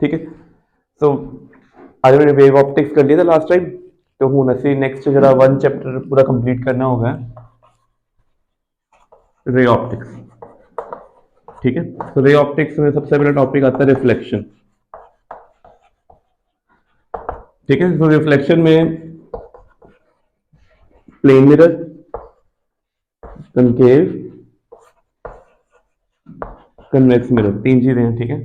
ठीक है। सो आज मैंने वेव ऑप्टिक्स कर लिया था लास्ट टाइम, तो हूँ ਅਸੀਂ नेक्स्ट जरा वन चैप्टर पूरा कंप्लीट करना होगा रे ऑप्टिक्स। ठीक है, तो रे ऑप्टिक्स में सबसे पहला टॉपिक आता है रिफ्लेक्शन। ठीक है, तो रिफ्लेक्शन में plane mirror, concave, convex mirror, तीन चीजें हैं। ठीक है,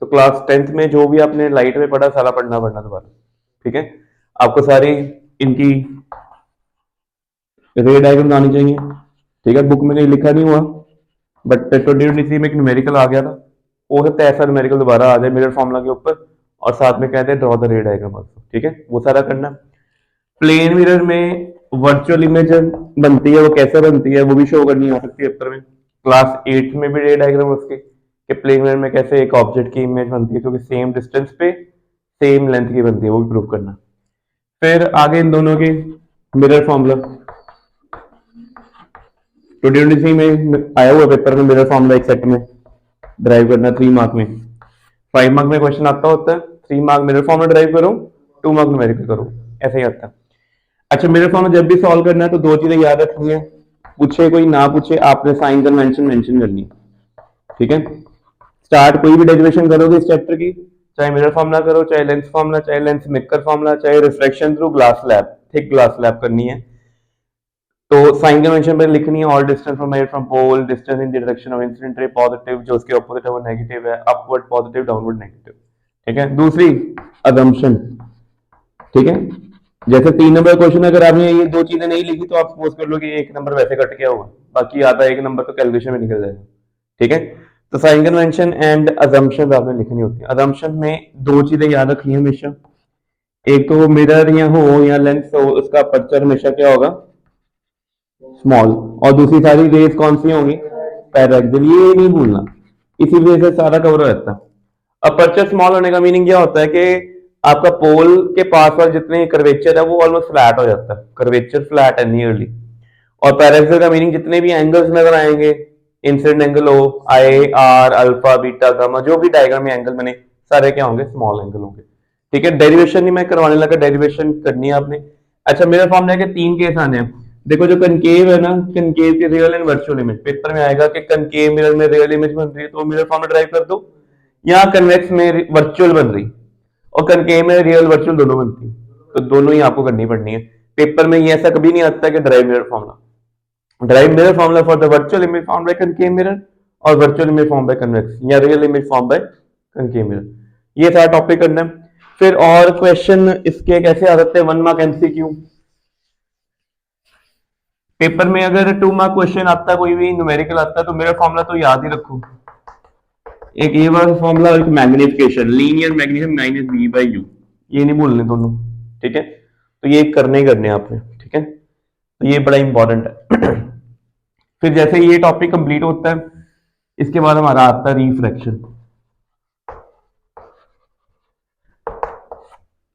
तो क्लास 10th में जो भी आपने लाइट में पढ़ा सारा पढ़ना दोबारा। ठीक है, आपको सारी इनकी रे डायग्राम आनी चाहिए। ठीक है, बुक में कहीं लिखा नहीं हुआ, बट 2023 में एक न्यूमेरिकल आ गया था, हो सकता है ऐसा न्यूमेरिकल दोबारा आ जाए मिरर फॉर्मूला के ऊपर, और साथ में कहते हैं ड्रॉ द रे डायग्राम ऑल्सो। ठीक है, वो सारा करना। प्लेन मिरर में वर्चुअल इमेज बनती है, वो कैसे बनती है वो भी शो करनी आ सकती है पेपर में। क्लास 8 में भी रे डायग्राम उसके कि प्लेन मिरर में कैसे एक ऑब्जेक्ट की इमेज बनती है जो कि सेम डिस्टेंस पे सेम लेंथ की बनती है, वो भी प्रूव करना। फिर आगे इन दोनों के मिरर फॉर्मूला 2023 में आया हुआ पेपर में, मिरर फॉर्मूला एक सेट में ड्राइव करना 3 मार्क में। 5 मार्क में क्वेश्चन आता होता है, 3 मार्क मिरर फॉर्मूला ड्राइव करो, 2 मार्क न्यूमेरिकल करो, ऐसे ही आता है। अच्छा, मिरर फॉर्मूला जब भी सॉल्व करना है तो दो चीजें याद रखनी है, पूछे कोई ना पूछे आपने साइन कन्वेंशन मेंशन करनी है। ठीक है, स्टार्ट कोई भी डेरिवेशन करोगे इस चैप्टर की, चाहे मिरर फॉर्मूला करो, चाहे लेंस फॉर्मूला, चाहे लेंस मेकर फॉर्मूला, चाहे reflection through glass slab, thick glass slab करनी है, तो साइन कन्वेंशन पर लिखनी है all distance from measured from pole, distance in the direction of incident ray positive, जो उसके अपोजिट है वो नेगेटिव है, अपवर्ड पॉजिटिव, डाउनवर्ड नेगेटिव। ठीक है, दूसरी अजम्पशन। ठीक है, जैसे 3 नंबर क्वेश्चन अगर आपने ये दो चीजें नहीं लिखी तो आप सपोज कर लो कि 1 नंबर वैसे कट गया होगा, बाकी आधा 1 नंबर तो कैलकुलेशन में निकल जाएगा। ठीक है, तो साइन कन्वेंशन एंड अजम्पशन आपने लिखनी होती है। अजम्पशन में दो चीजें याद रखनी है हमेशा, एक तो मिरर या हो या लेंस हो, उसका अपर्चर हमेशा क्या होगा, स्मॉल, और दूसरी सारी रेस कौन सी होंगी, पैरेलल, ये नहीं भूलना, इसी वजह से सारा कवर हो जाता है। अपर्चर स्मॉल होने का मीनिंग क्या होता है कि आपका पोल के पास वाले जितने कर्वेचर है वो ऑलमोस्ट फ्लैट हो जाता है, कर्वेचर फ्लैट है नियरली। और पैरेलल का मीनिंग जितने भी एंगल्स नजर आएंगे, इंसिडेंट एंगल हो, I R alpha beta gamma, जो भी डायग्राम में एंगल बने सारे क्या होंगे, स्मॉल एंगल होंगे। ठीक है, डेरिवेशन नहीं मैं करवाने लगा, डेरिवेशन करनी है आपने। अच्छा, मेरे फॉर्मूला के 3 केस आने हैं। देखो जो कनकेव है ना, कनकेव की real and virtual image paper में आएगा कि कनकेव मिरर में रियल इमेज बन रही है तो मिरर फॉर्मूला ड्राइव कर दो, या कन्वेक्स में वर्चुअल बन रही और कनकेव में रियल वर्चुअल दोनों बनती है, तो दोनों ही आपको करनी पड़नी है। पेपर में ये ऐसा कभी नहीं आता कि derive mirror formula, derive mirror formula for the virtual image form by concave mirror और virtual image form by convex या real image form by concave mirror, ये सारा टॉपिक करना है। फिर और क्वेश्चन इसके कैसे आ सकते हैं, 1 मार्क एमसीक्यू। पेपर में अगर 2 मार्क क्वेश्चन आता है, कोई भी न्यूमेरिकल आता है, तो मेरा फॉर्मूला तो याद ही रखो, एक ये वाला फॉर्मूला, एक magnification, linear magnification minus v by u, ये नहीं भूलने दोनों। ठीक है, तो ये करने ही करने आपने। ठीक है, तो ये बड़ा इंपॉर्टेंट है। फिर जैसे ये टॉपिक कंप्लीट होता है, इसके बाद हमारा आता है रिफ्रैक्शन।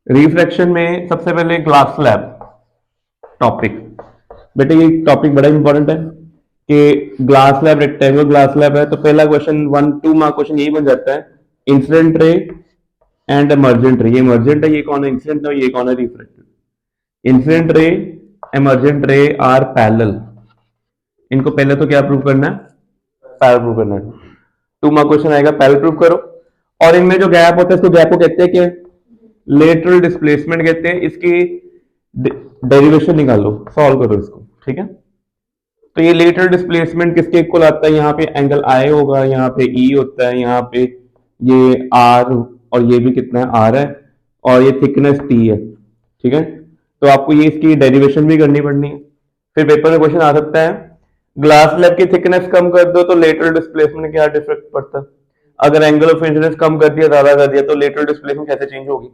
रिफ्रैक्शन में सबसे पहले ग्लास स्लैब टॉपिक, बेटे ये टॉपिक बड़ा इंपॉर्टेंट है कि glass slab rectangular glass slab है, तो पहला क्वेश्चन 1-2 मार्क क्वेश्चन यही बन जाता है, इंसिडेंट रे एंड इमर्जेंट रे। ये इमर्जेंट है, ये कौन है इंसिडेंट है, ये कौन है refracted. Incident ray emergent ray are parallel, इनको पहले तो क्या प्रूव करना है, पैरेलल प्रूव करना है। 2 मार्क क्वेश्चन आएगा, पैरेलल प्रूव करो, और इनमें जो गैप होता है इसको गैप को कहते हैं कि लेटरल डिस्प्लेसमेंट कहते हैं, इसकी डेरिवेशन निकालो, सॉल्व करो इसको। ठीक है, तो ये लेटरल डिस्प्लेसमेंट किसके इक्वल आता है, यहाँ पे एंगल आई होगा, यहाँ पे ई होता है, यहाँ पे ये आर, और ये भी कितना है, आर है, और ये थिकनेस टी है। ठीक है, तो आपको ये इसकी डेरिवेशन भी करनी पड़नी है। फिर पेपर में क्वेश्चन आ सकता है, ग्लास स्लैब की थिकनेस कम कर दो तो लेटरल डिस्प्लेसमेंट क्या डिफेक्ट पड़ता है, अगर एंगल ऑफ इंसिडेंस कम कर दिया, ज्यादा कर दिया, तो लेटरल डिस्प्लेसमेंट कैसे चेंज होगी,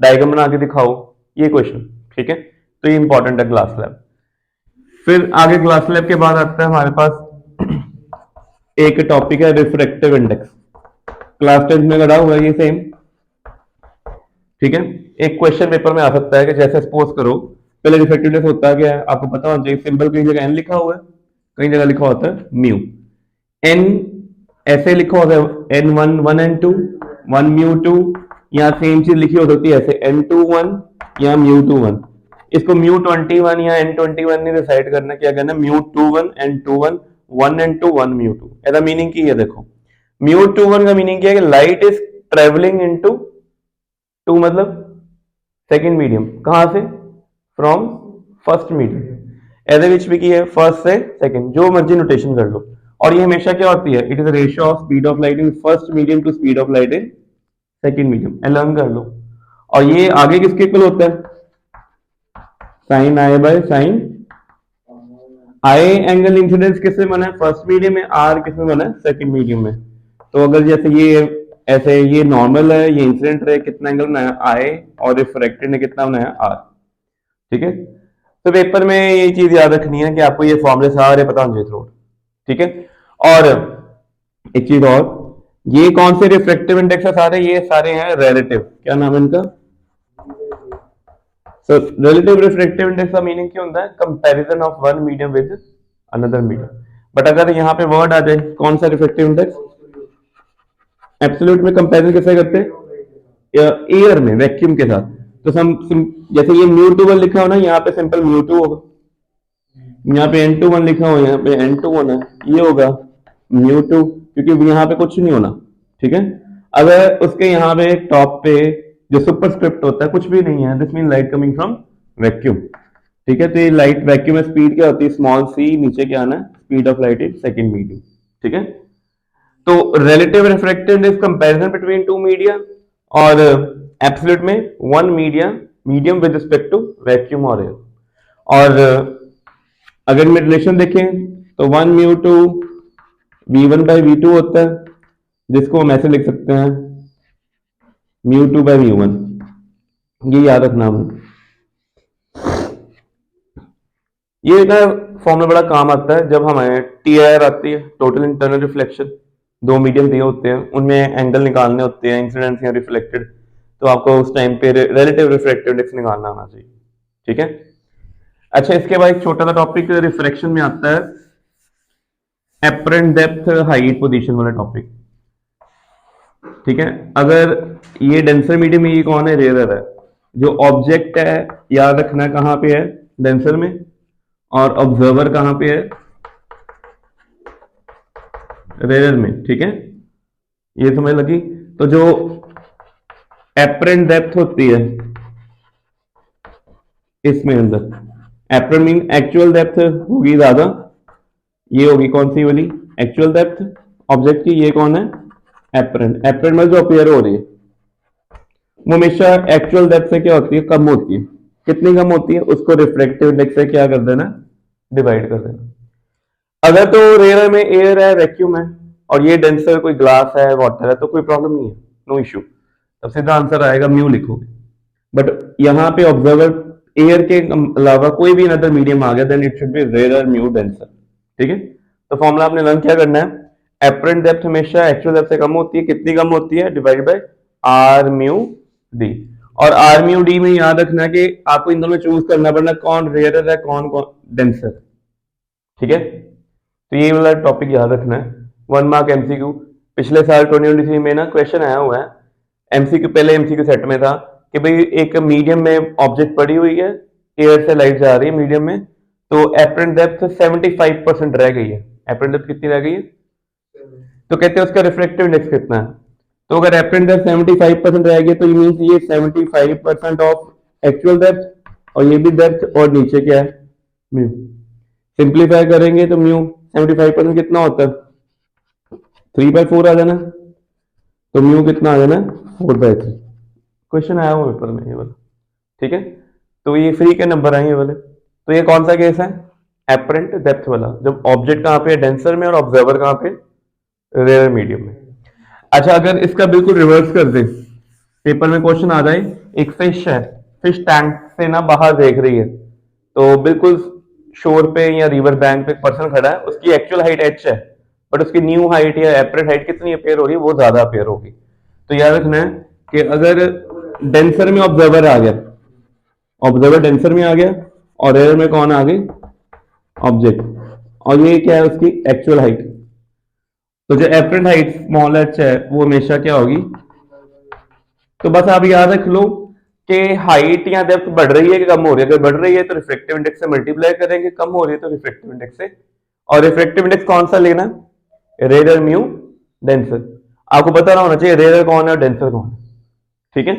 डायग्राम बना के दिखाओ, ये क्वेश्चन। ठीक है, तो ये इंपॉर्टेंट है ग्लास स्लैब। फिर आगे ग्लास स्लैब के बाद आता है हमारे पास एक टॉपिक है रिफ्रैक्टिव इंडेक्स, क्लास 10 में करा हुआ है ये सेम। ठीक है, एक क्वेश्चन पेपर में आ सकता है कि जैसे सपोज करो, पहले रिफ्रैक्टिव इंडेक्स होता है क्या है आपको पता होना चाहिए, सिंबल कई जगह एन लिखा हुआ है, कई जगह लिखा होता है म्यू। एन ऐसे लिखा होता है, N1 1 and 2, 1 म्यू 2, यहाँ सेम चीज लिखी हो सकती है ऐसे n21 या μ21। इसको μ21 या n21 ने डिसाइड करना, क्या करना, μ21 n21 1 n2 1 μ2। ऐसा मीनिंग की है, देखो μ21 का मीनिंग क्या है कि light is travelling into two, मतलब सेकंड मीडियम, कहां से, फ्रॉम फर्स्ट मीडियम। एज विच भी की है फर्स्ट से सेकंड, जो मर्जी नोटेशन कर लो। और ये हमेशा क्या होती है, it is ratio of speed of light in first medium to speed of light in second medium, learn कर लो। और ये आगे किसके इक्वल होता है, sine i by sine i. Angle incidence किससे बना है, फर्स्ट मीडियम में, आर किसमें बना है, सेकंड मीडियम में। तो अगर जैसे ये ऐसे ये नॉर्मल है, ये इंसिडेंट रे कितना एंगल बनाया, आई, और रिफ्रैक्टेड ने कितना बनाया, आर। ठीक है, तो पेपर में ये चीज याद रखनी है कि आपको ये फॉर्मूले सारे पता होने चाहिए थ्रू। ठीक है, और एक चीज और, ये कौन से रिफ्रैक्टिव इंडेक्स है सारे, ये सारे हैं रिलेटिव, क्या नाम है इनका, सो रिलेटिव रिफ्रैक्टिव इंडेक्स का मीनिंग क्या होता है, comparison of one medium with another medium. But अगर यहाँ पे वर्ड आ जाए कौन सा रिफ्रैक्टिव इंडेक्स, एब्सोल्यूट में कंपैरिजन कैसे करते हैं, एयर में, वैक्यूम के साथ। तो जैसे ये μ21 लिखा हो ना, यहाँ पे सिंपल μ2 होगा, यहाँ पे n21 लिखा हो, यहाँ पे n21 है, ये होगा μ2, क्योंकि यहाँ पे कुछ नहीं होना। ठीक है, अगर उसके यहाँ पे टॉप पे जो सुपरस्क्रिप्ट होता है कुछ भी नहीं है, this mean light coming from vacuum. ठीक है, तो ये लाइट वैक्यूम में स्पीड क्या होती है, स्मॉल सी, नीचे क्या आना है, speed of light in second medium. ठीक है, तो relative refractive index comparison between two media, और एब्सोल्यूट में one medium with respect to vacuum और एयर। और अगर में रिलेशन देखें तो 1 μ2 v1 बाई v2 होता है, जिसको हम ऐसे लिख सकते हैं μ2 बाई v1। ये याद रखना हमने, ये ना फॉर्मूला बड़ा काम आता है जब हमें TIR आती है, टोटल इंटरनल रिफ्लेक्शन। दो मीडियम दिए होते हैं, उनमें एंगल निकालने होते हैं, इंसिडेंस या रिफ्लेक्टेड, तो आपको उस टाइम पे रिलेटिव रिफ्रैक्टिव इंडेक्स निकालना आना चाहिए। ठीक है, अच्छा इसके बाद एक छोटा सा टॉपिक रिफ्रैक्शन में आता है, एपरेंट डेप्थ हाइट पोजीशन वाला टॉपिक। ठीक है, अगर ये डेंसर मीडियम में, ये कौन है, रेयर है। जो ऑब्जेक्ट है याद रखना कहां पे है, डेंसर में, और ऑब्जर्वर कहां पे है, रेयर में। ठीक है, ये समझ लगी। तो जो एपरेंट डेप्थ होती है इसमें अंदर, एपरेंट मीन एक्चुअल डेप्थ होगी ज्यादा, ये होगी कौन सी वाली, एक्चुअल डेप्थ ऑब्जेक्ट की, ये कौन है, एपरेंट। एपरेंट में जो अपीयर हो रही है वो हमेशा एक्चुअल डेप्थ से क्या होती है, कम होती है। कितनी कम होती है, उसको रिफ्रैक्टिव इंडेक्स से क्या कर देना, डिवाइड कर देना। अगर तो रेयर में एयर है, वैक्यूम है, और ये डेंसर कोई ग्लास है, वाटर है, तो कोई प्रॉब्लम नहीं है, नो इश्यू, तब सीधा आंसर आएगा म्यू लिखोगे। बट यहाँ पे ऑब्जर्वर एयर के अलावा कोई भी अनदर मीडियम आ गया, then it should be rare mu denser. ठीक है, तो फॉर्मूला आपने लर्न क्या करना है, एपरेंट डेप्थ हमेशा एक्चुअल डेप्थ से कम होती है, कितनी कम होती है, divide by r mu d. और आर म्यू डी में याद रखना कि आपको इन दोनों में चूज करना पड़ना कौन रेयर है, कौन कौन डेंसर। ठीक है, तो ये वाला टॉपिक याद रखना है। 1 मार्क एमसीक्यू, पिछले साल 2023 में ना क्वेश्चन आया हुआ है एमसीक्यू, पहले एमसीक्यू सेट में था कि भाई एक मीडियम में ऑब्जेक्ट पड़ी हुई है, एयर से लाइट जा रही है मीडियम में, तो एपरेंट डेप्थ 75% रह गई है। एपरेंट डेप्थ कितनी रह गई है, तो कहते हैं उसका रिफ्रैक्टिव इंडेक्स कितना है। तो अगर एपरेंट डेप्थ 75% रहेगी तो ये मींस ये 75% ऑफ एक्चुअल डेप्थ, और ये भी डेप्थ, और नीचे क्या है, म्यू। सिंप्लीफाई करेंगे तो म्यू 75% कितना होता है, 3/4 आ जाना, तो म्यू कितना आ जाना, 4/3। क्वेश्चन आया हुआ पेपर में ये वाला। ठीक है, तो ये फ्री के नंबर आए ये वाले। तो ये कौन सा केस है, एपरेंट डेप्थ वाला, जब ऑब्जेक्ट कहां पे है, डेंसर में, और ऑब्जर्वर कहां पे, रेयर मीडियम में। अच्छा अगर इसका बिल्कुल रिवर्स कर दे, पेपर में क्वेश्चन आ जाए, एक फिश है, फिश टैंक से ना बाहर देख रही है, तो बिल्कुल शोर पे या रिवर बैंक पे एक पर्सन खड़ा है, उसकी एक्चुअल हाइट h है, बट उसकी न्यू हाइट या एपरेंट हाइट कितनी अपेयर हो रही है, वो ज्यादा अपेयर होगी। तो याद रखना है कि अगर डेंसर में ऑब्जर्वर आ गया, ऑब्जर्वर डेंसर में आ गया, और रेयर में कौन आ गई, ऑब्जेक्ट, और ये क्या है उसकी एक्चुअल हाइट, तो जो एपरेंट हाइट स्मॉल h है वो हमेशा क्या होगी, तो बस आप याद रख लो कि हाइट या डेप्थ बढ़ रही है कि कम हो रही है। अगर बढ़ रही है तो रिफ्रैक्टिव इंडेक्स से मल्टीप्लाई करेंगे, कम हो रही है तो रिफ्रैक्टिव इंडेक्स से। और रिफ्रैक्टिव इंडेक्स कौन सा लेना? Rare, mu, denser. आपको पता ना होना चाहिए रेयर कौन है और डेंसर कौन है, ठीक है।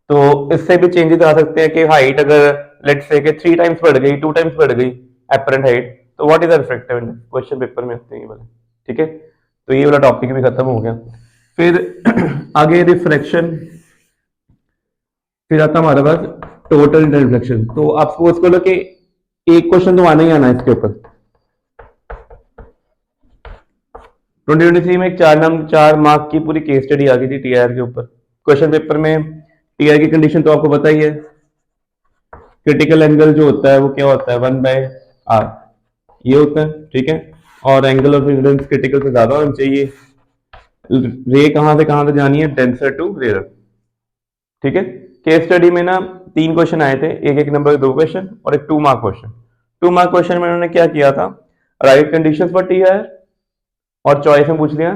तो इससे भी चेंजेस आ सकते हैं कि हाइट अगर लेट्स से कि 3 टाइम्स बढ़ गई, 2 टाइम्स बढ़ गई एपरेंट हाइट, तो what is the refractive index? Question paper में आते हैं ये वाले, ठीक है। तो ये वाला टॉपिक भी खत्म हो गया। फिर आगे रिफ्रैक्शन, फिर आता हमारे पास टोटल रिफ्लेक्शन। तो आप सपोज करो कि एक क्वेश्चन तो आना ही आना है इसके ऊपर। 2023 में एक 4 मार्क की पूरी केस स्टडी आ गई थी टीआर के ऊपर। क्वेश्चन पेपर में टीआर की कंडीशन तो आपको पता ही है, क्रिटिकल एंगल जो होता है वो क्या होता है? 1/r ये होता है, ठीक है। और एंगल ऑफ इंसिडेंस क्रिटिकल से ज्यादा होना चाहिए। रे कहां से कहां तक जानी है? डेंसर टू रेयर, ठीक है। केस स्टडी में ना 3 क्वेश्चन आए थे, एक एक नंबर 2 क्वेश्चन और एक 2 मार्क क्वेश्चन। 2 मार्क क्वेश्चन में उन्होंने क्या किया था? राइट कंडीशंस फॉर टीआर और चॉइस में पूछ लिया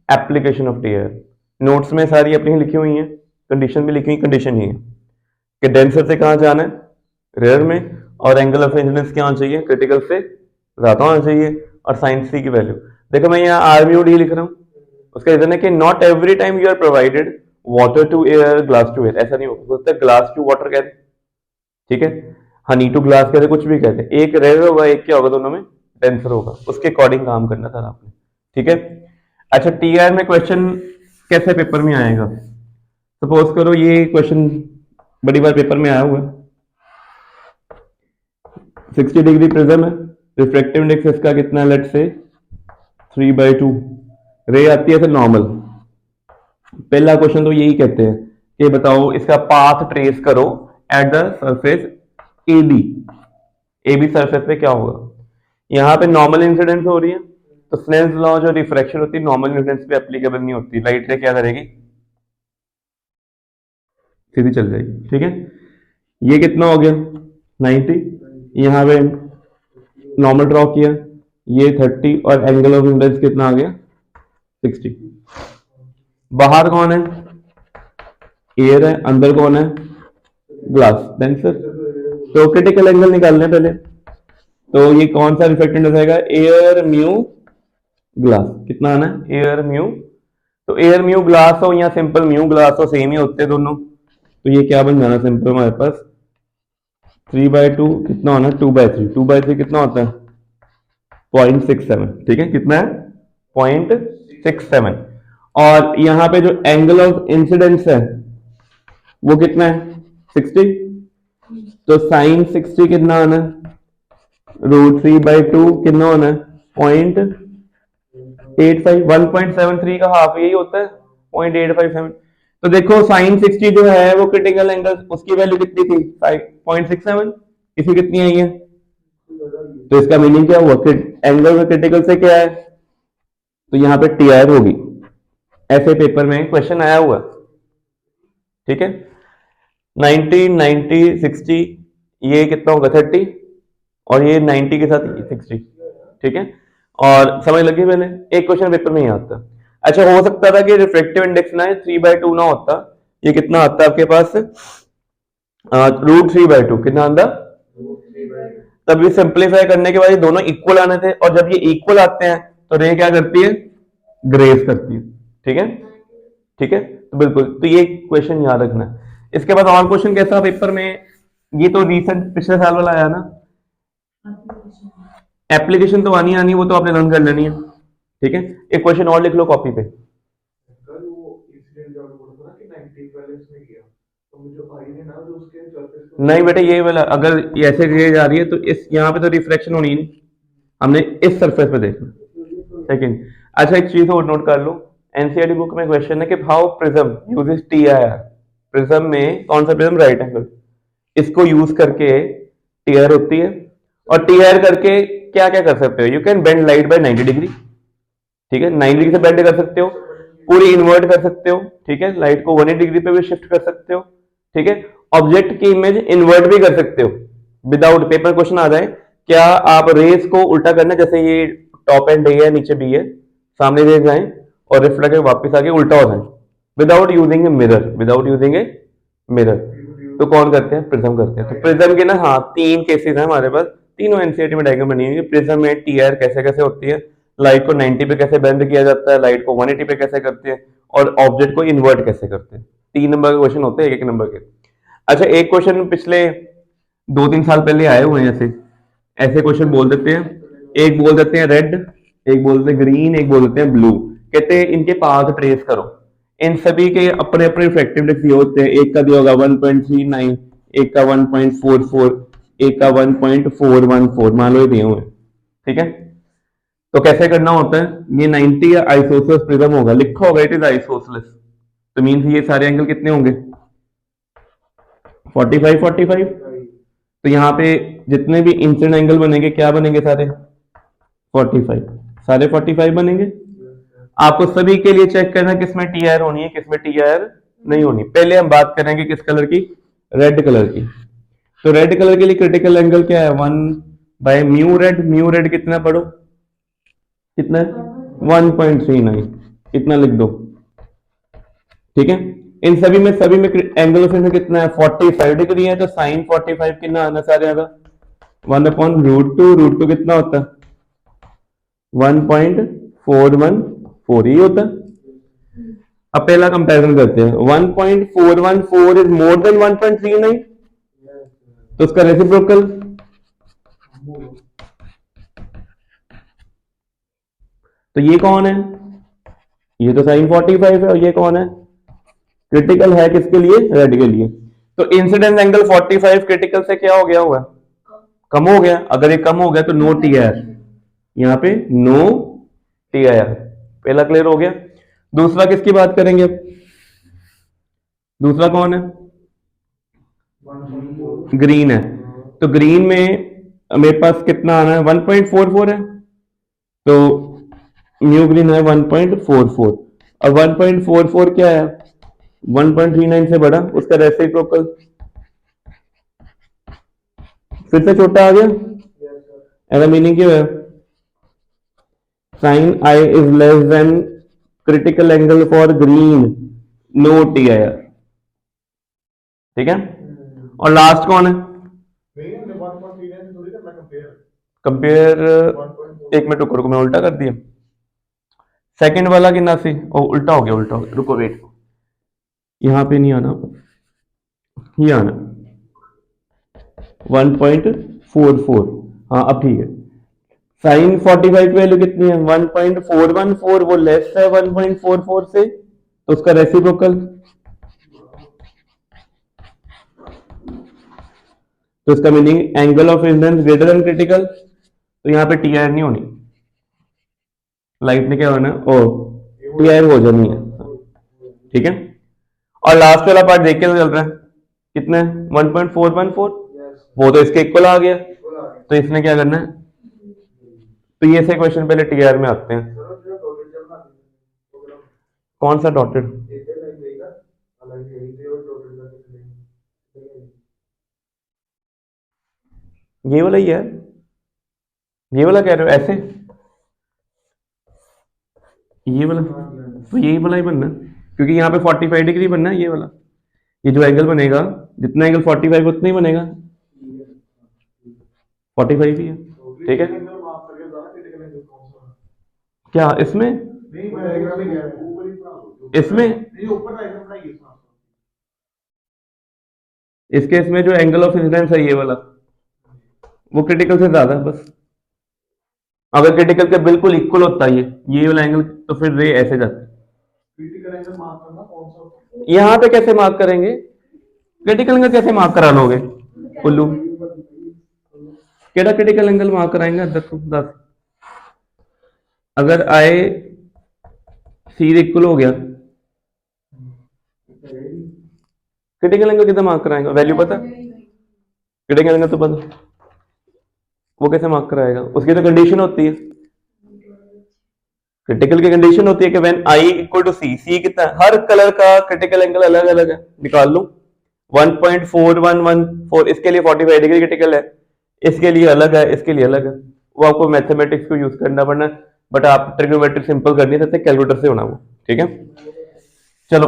एप्लीकेशन ऑफ टीआर। नोट्स में सारी अपनी लिखी हुई हैं, कंडीशन भी लिखी हुई। कंडीशन ये है कि डेंसर से कहां जाना है? रेयर में। और एंगल ऑफ इंसिडेंस क्या होना चाहिए? क्रिटिकल से ज्यादा होना चाहिए। और साइन सी की वैल्यू देखो, मैं यहाँ आर म्यू डी लिख रहा हूँ। उसका रीजन है कि not every time you are provided water to air, glass to air, ऐसा नहीं होता। ग्लास टू वाटर कहते, ठीक है, हनी टू ग्लास कहते, कुछ भी कहते। एक रेयर होगा, एक क्या होगा, दोनों में डेंसर होगा। उसके अकॉर्डिंग काम करना था आपने, ठीक है। अच्छा, टीआर में क्वेश्चन कैसे पेपर में आएगा? सपोज करो ये क्वेश्चन बड़ी बार पेपर में आया हुआ है। 60 डिग्री प्रिज्म है, रिफ्रैक्टिव इंडेक्स इसका कितना है? Let's say 3/2। रे आती है फिर नॉर्मल। पहला क्वेश्चन तो यही कहते हैं कि बताओ इसका पाथ ट्रेस करो at the surface A B. A B surface पे क्या होगा? यहाँ पे नॉर्मल इंसिडेंस हो रही है, तो स्नेल्स लॉ जो रिफ्रैक्शन होती है नॉर्मल इंसिडेंस पे एप्लीकेबल नहीं होती। लाइट रे क्या करेगी? सीधी चल जाएगी, ठीक है। ये कितना हो गया? 90। यहाँ पे नॉर्मल ड्रॉ किया, ये 30 और एंगल ऑफ इंसिडेंस कितना आ गया? 60। बाहर कौन है? एयर है, अंदर कौन है? Glass, denser. तो क्रिटिकल एंगल निकालने पहले, तो ये कौन सा रिफ्रैक्टिव इंडेक्स आएगा? Air mu glass. कितना आना है? Air mu. तो एयर म्यू ग्लास हो या सिंपल म्यू ग्लास हो, सेम ही होते हैं दोनों। तो ये क्या बन जाना सिंपल हमारे पास? 3/2 कितना होना है? 2/3। 2/3 कितना होता है? 0.67, ठीक है। कितना है? 0.67। और यहाँ पे जो एंगल ऑफ इंसिडेंस है वो कितना है? 60। तो साइन 60 कितना आना है? √3/2 कितना होना है? 0.85। 1.73 का हाफ यही होता है, 0.857। तो देखो साइन 60 जो है वो क्रिटिकल एंगल, उसकी वैल्यू कितनी थी? 0.67। इसी कितनी आई है? तो इसका मीनिंग क्या हुआ? एंगल में क्रिटिकल से क्या है? तो यहाँ पे टीआर होगी। ऐसे पेपर में क्वेश्चन आया हुआ, ठीक है। 90, 90, 60, ये कितना होगा? 30 और ये 90 के साथ 60, ठीक है। और समझ लगी मैंने? एक क्वेश्चन पेपर में ही आता। अच्छा, हो सकता था कि रिफ्रैक्टिव इंडेक्स ना 3/2 ना होता, ये कितना आता आपके पास? √3/2 कितना आता? तब ये सिंप्लीफाई करने के बाद ये दोनों इक्वल आने थे, और जब ये इक्वल आते हैं तो रे क्या करती है? ग्रेस करती है, ठीक है, ठीक है। तो बिल्कुल, तो ये क्वेश्चन याद रखना है। इसके बाद और क्वेश्चन कैसा पेपर में? ये तो रिसेंट पिछले साल वाला आया ना। एप्लीकेशन तो आनी आनी, वो तो आपने लर्न कर लेनी है, ठीक है। एक क्वेश्चन और लिख लो कॉपी पे। नहीं बेटा, ये वाला अगर ये ऐसे रे जा रही है तो इस यहाँ पे तो रिफ्लेक्शन होनी नहीं, हमने इस सरफेस पे देखना, सेकंड। अच्छा, एक चीज और नोट कर लो, एनसीईआरटी बुक में क्वेश्चन है कि how prism uses TIR. Prism में कौन सा प्रिज्म? Right angle. इसको यूज करके टीआर होती है, और टीआर करके क्या क्या कर सकते हो? You can bend light by 90 degree, ठीक है। 90 डिग्री से बेंड कर सकते हो, पूरी इन्वर्ट कर सकते हो, ठीक है। लाइट को 180 डिग्री पे भी शिफ्ट कर सकते हो, ठीक है। ऑब्जेक्ट की इमेज इन्वर्ट भी कर सकते हो विदाउट, पेपर क्वेश्चन आ जाए, क्या आप रेस को उल्टा करना, जैसे ये टॉप एंड ए है, नीचे बी है, सामने रेस जाए और रिफ्लेक्ट वापस आके उल्टा हो जाए, without using a mirror, without using a mirror. तो कौन करते हैं? प्रिज्म करते हैं। तो प्रिज्म के ना हाँ 3 केसेस हैं हमारे पास, तीनों एनसीईआरटी में डायग्राम बनी हुई है। प्रिज्म में टीआर कैसे कैसे होती है, लाइट को 90 पे कैसे बेंड किया जाता है, लाइट को 180 पे कैसे करते हैं, और ऑब्जेक्ट को इन्वर्ट कैसे करते हैं। 3 नंबर के क्वेश्चन होते हैं, एक नंबर के। अच्छा, एक क्वेश्चन पिछले 2-3 साल पहले आए हुए हैं, ऐसे ऐसे क्वेश्चन बोल देते हैं, एक बोल देते हैं रेड, एक बोल देते हैं ग्रीन, एक बोल देते हैं ब्लू। कहते हैं इनके पाथ ट्रेस करो। इन सभी के अपने अपने रिफ्रैक्टिव इंडेक्स दिए होते हैं। एक का दिया होगा 1.39, एक का 1.44, एक का 1.414, मान लो ये दिए हुए हैं, ठीक है। तो कैसे करना होता है, ये 90 या आइसोसेलेस प्रिज्म होगा, लिखा होगा इट इज आइसोसेलेस, तो मीन्स ये सारे एंगल कितने होंगे? 45 45। तो यहाँ पे जितने भी इंसिडेंट एंगल बनेंगे क्या बनेंगे? सारे 45, सारे 45 बनेंगे। आपको सभी के लिए चेक करना किसमें टी आर होनी है, किसमें टी आर नहीं होनी। पहले हम बात करेंगे किस कलर की? रेड कलर की। तो रेड कलर के लिए क्रिटिकल एंगल क्या है? 1/म्यू रेड। म्यू रेड कितना पढ़ो? कितना है? 1.39, इतना लिख दो, ठीक है। इन सभी में एंगल ऑफ इंसिडेंस कितना है? 45 डिग्री है। तो साइन 45 कितना आना सारे आएगा? 1/√2। √2 कितना होता है? 1.414 ही होता है। अब पहला कंपैरिजन करते हैं। 1.414 इज मोर देन 1.39, तो उसका रेसिप्रोकल तो ये कौन है? ये तो साइन 45 है। और ये कौन है? क्रिटिकल है किसके लिए? रेड के लिए। तो इंसिडेंस एंगल 45 क्रिटिकल से क्या हो गया हुआ? कम हो गया। अगर ये कम हो गया तो नो टी आर, यहां पे नो टी आर। पहला क्लियर हो गया। दूसरा किसकी बात करेंगे अब? दूसरा कौन है? ग्रीन है। तो ग्रीन में मेरे पास कितना आना है? 1.44 है। तो न्यू ग्रीन है 1.44, और 1.44 क्या है? 1.39 से बड़ा, उसका रेसिप्रोकल फिर से छोटा आ गया। ऐसा मीनिंग क्या है? Sine i is less than critical angle for green, no T I, ठीक है। और लास्ट कौन है? कंपेयर, एक मिनट रुको, मैं उल्टा कर दिया। सेकंड वाला कितना सी? उल्टा हो गया, उल्टा हो गया, रुको वेट, यहां पे नहीं आना, ये आना 1.44। हाँ अब ठीक है। साइन 45 की वैल्यू कितनी है? 1.414, वो लेस है 1.44 से, तो उसका रेसिप्रोकल, तो इसका meaning angle of incidence greater than critical. तो यहाँ पे टी आर नहीं होनी, लाइट ने क्या होना? ओ टी आर हो जानी है, ठीक है। और लास्ट वाला पार्ट देख के तो चल रहा है कितना है? 1.414, वो तो इसके इक्वल आ गया। तो इसने क्या करना है? तो ये से क्वेश्चन पहले टी आर में आते हैं। कौन सा डॉटेड? ये वाला ही है, ये वाला कह रहे हो ऐसे? ये वाला, तो यही वाला ही बनना, क्योंकि यहाँ पे 45 डिग्री बनना है ये वाला। ये जो एंगल बनेगा, जितना एंगल 45 उतना ही बनेगा, 45 ही है, ठीक है। क्या इसमें? इसमें इस केस में जो एंगल ऑफ इंसिडेंस है ये वाला, वो क्रिटिकल से ज्यादा है बस। अगर क्रिटिकल के बिल्कुल इक्वल होता है ये वाला एंगल, तो फिर रे ऐसे जाते। क्रिटिकल एंगल मार्क करना कौन सा? यहाँ पे कैसे मार्क करेंगे? क्रिटिकल एंगल कैसे मार्क करा लोगे उल्लू? केड़ा क्रिटिकल एंगल मार्क कराएंगे? दस अगर आए सी इक्वल हो गया, क्रिटिकल एंगल कितना मार्क कराएगा? वैल्यू पता? क्रिटिकल एंगल तो पता, वो कैसे मार्क कराएगा? उसकी तो कंडीशन होती है, क्रिटिकल की कंडीशन होती है कि व्हेन आई इक्वल टू सी, सी कितना है? हर कलर का क्रिटिकल एंगल अलग अलग है, निकाल लो। 1.4114 इसके लिए 45 डिग्री क्रिटिकल है, इसके लिए अलग है, इसके लिए अलग है। वो आपको मैथमेटिक्स को यूज करना पड़ना, बट आप ट्रिग्नोमेट्री सिंपल कर नहीं सकते, कैलकुलेटर से होना वो, ठीक है। चलो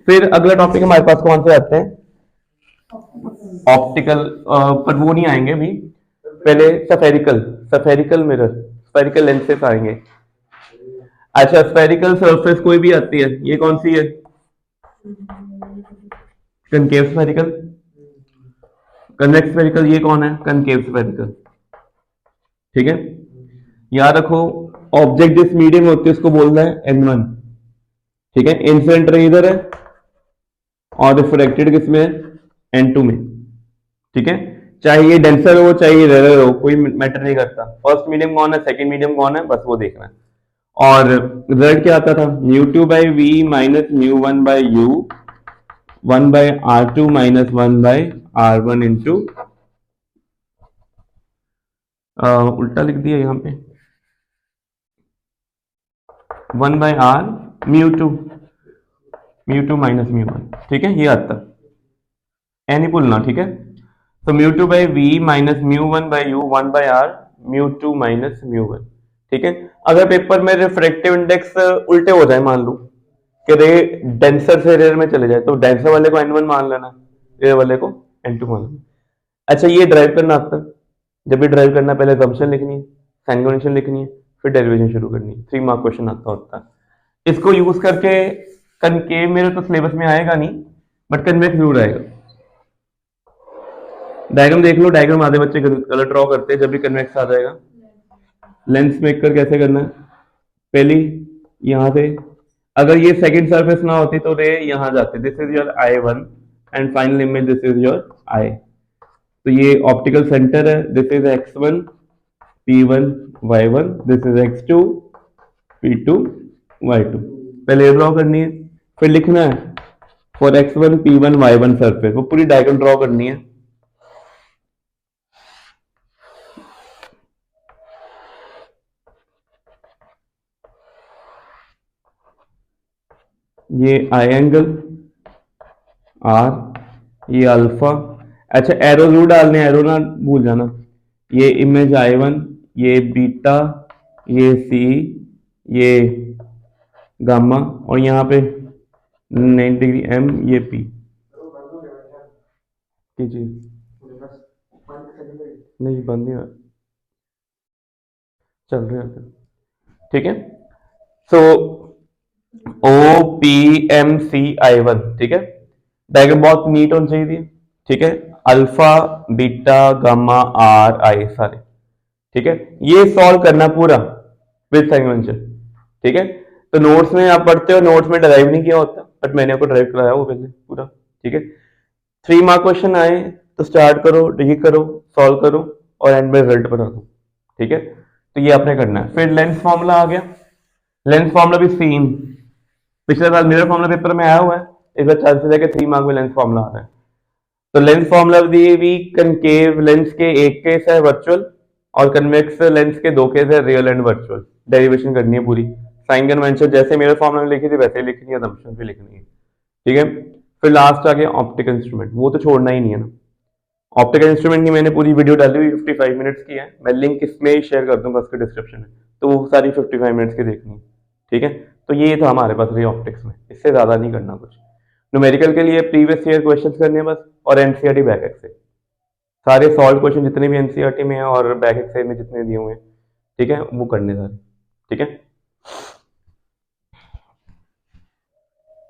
फिर अगला टॉपिक हमारे पास कौन से आते हैं, ऑप्टिकल, पर वो नहीं आएंगे अभी, पहले spherical, spherical mirror, spherical lenses आएंगे। अच्छा स्फेरिकल सरफेस कोई भी आती है, ये कौन सी है, कनकेव स्फेरिकल, कन्वेक्स स्फेरिकल, ये कौन है, कनकेव स्फेरिकल। ठीक है, याद रखो ऑब्जेक्ट जिस मीडियम में होती है उसको बोलना है N1। ठीक है, इंसिडेंट रे इधर है और रिफ्रैक्टेड किसमें है, N2 में। ठीक है, चाहे ये डेंसर हो चाहे ये रेयर हो, कोई मैटर नहीं करता, फर्स्ट मीडियम कौन है सेकंड मीडियम कौन है, बस वो देखना है। और रिजल्ट क्या आता था, म्यू2 बाई वी माइनस म्यू1 by u 1/r2 minus 1/r1 into, उल्टा लिख दिया यहाँ पे, 1/r म्यू टू माइनस म्यू1। ठीक है, ये आता है, नहीं भूलना। ठीक है, तो म्यू2 बाई वी माइनस म्यू1 बाई यू 1/r म्यू2 माइनस म्यू1। ठीक है, अगर पेपर में रिफ्रैक्टिव इंडेक्स उल्टे हो जाए, मान लो कि रे डेंसर से रेयर में चले जाए, तो डेंसर वाले को N1 मान लेना, रेयर वाले को N2 मान लेना। अच्छा ये ड्राइव करना आता है, जब भी ड्राइव करना पहले assumption लिखनी है, साइन कन्वेंशन लिखनी है, फिर डेरिवेशन शुरू करनी है। 3 मार्क क्वेश्चन आता होता है, इसको यूज करके कनकेव मेरे तो सिलेबस में आएगा नहीं, बट कन्वेक्स जरूर आएगा। डायग्राम देख लो, डायग्राम आधे बच्चे गलत ड्रॉ करते हैं, जब भी कन्वेक्स आ जाएगा। लेंस मेकर कैसे करना है, पहली यहां से, अगर ये सेकंड सरफेस ना होती तो रे यहां जाते, this is your I1 and final image this is your I। तो ये ऑप्टिकल सेंटर है, this is X1 P1 Y1, this is X2 P2 Y2। पहले ड्रॉ करनी है, फिर लिखना है for X1 P1 Y1 surface, वो पूरी डायग्राम ड्रॉ करनी है। ये आई एंगल आर, ये अल्फा। अच्छा एरो जरूर डालने, एरो ना भूल जाना। ये इमेज I1, ये बीटा, ये सी, ये गामा, और यहाँ पे 90 डिग्री एम, ये पी। जी नहीं बंद नहीं चल रहे हैं। ठीक है, सो OPMC I1। ठीक है, डायग्राम बहुत नीट होनी चाहिए। ठीक है, अल्फा बीटा गामा आर आई सारे। ठीक है, ये सॉल्व करना पूरा विद कन्वेंशन। ठीक है, तो नोट्स में आप पढ़ते हो, नोट्स में ड्राइव नहीं किया होता, बट मैंने आपको ड्राइव कराया वो पहले पूरा। ठीक है, 3 मार्क क्वेश्चन आए तो स्टार्ट करो, ये करो, सॉल्व करो और एंड में रिजल्ट बना दो। ठीक है, तो ये आपने करना है। फिर लेंस फॉर्मूला आ गया, लेंस फॉर्मूला भी सेम, पिछले साल मिरर फॉर्मूला पेपर में आया हुआ है, इस बार चांसेस है कि 3 मार्क में लेंस फॉर्मूला आ रहा है। तो लेंस फॉर्मूला दिए भी, कनकेव लेंस के एक केस है वर्चुअल, और कन्वेक्स लेंस के 2 केस है, रियल एंड वर्चुअल। डेरिवेशन करनी है पूरी, साइन कन्वेंशन जैसे मेरे फॉर्मूला में लिखी थी वैसे ही लिखनी है, असम्पशन भी लिखनी है। ठीक है, फिर लास्ट आ गया ऑप्टिकल इंस्ट्रूमेंट, वो तो छोड़ना ही नहीं है ना। ऑप्टिकल इंस्ट्रूमेंट की मैंने पूरी वीडियो डाली हुई 55 मिनट्स की है, मैं लिंक इसमें शेयर कर दूंगा उसके डिस्क्रिप्शन में, तो वो सारी 55 मिनट्स की देखनी है। ठीक है, तो ये था हमारे पास री ऑप्टिक्स में, इससे ज़्यादा नहीं करना कुछ। न्यूमेरिकल के लिए प्रीवियस ईयर क्वेश्चंस करने हैं बस, और एनसीईआरटी बैक एक्स से सारे सॉल्व क्वेश्चन जितने भी एनसीईआरटी में है और बैक एक्स में जितने दिए हुए हैं, ठीक है, वो करने सारे। ठीक है।